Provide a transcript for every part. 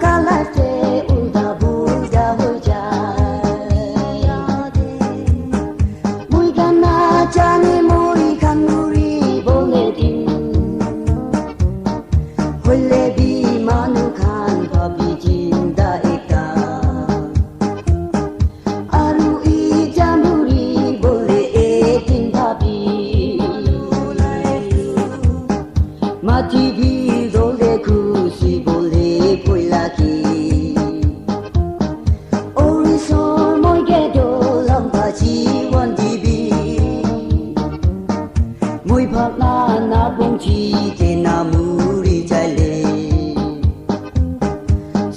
কালাতে উল্টা বুল্টা হয়ে যায় মুই গানা জানে মুই খানুরি বলে দিন হইলে বিমানু খান ভাবি জিন্দা একা আরু ই জামুরি বলে এদিন ভাবি মাটি ভিড়লে খুশি বলে কইলাকি ওই সময় গেল লম্বা জীবন দিবি মুই ভাবনা না বঞ্চিতে না মুড়ি চাইলে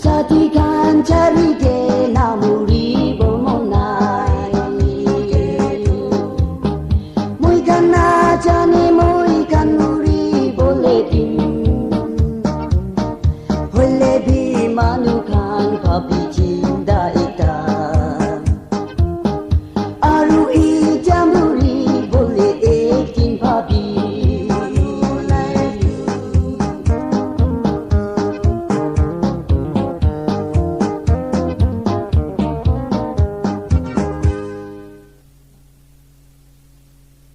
সাথী গান চারি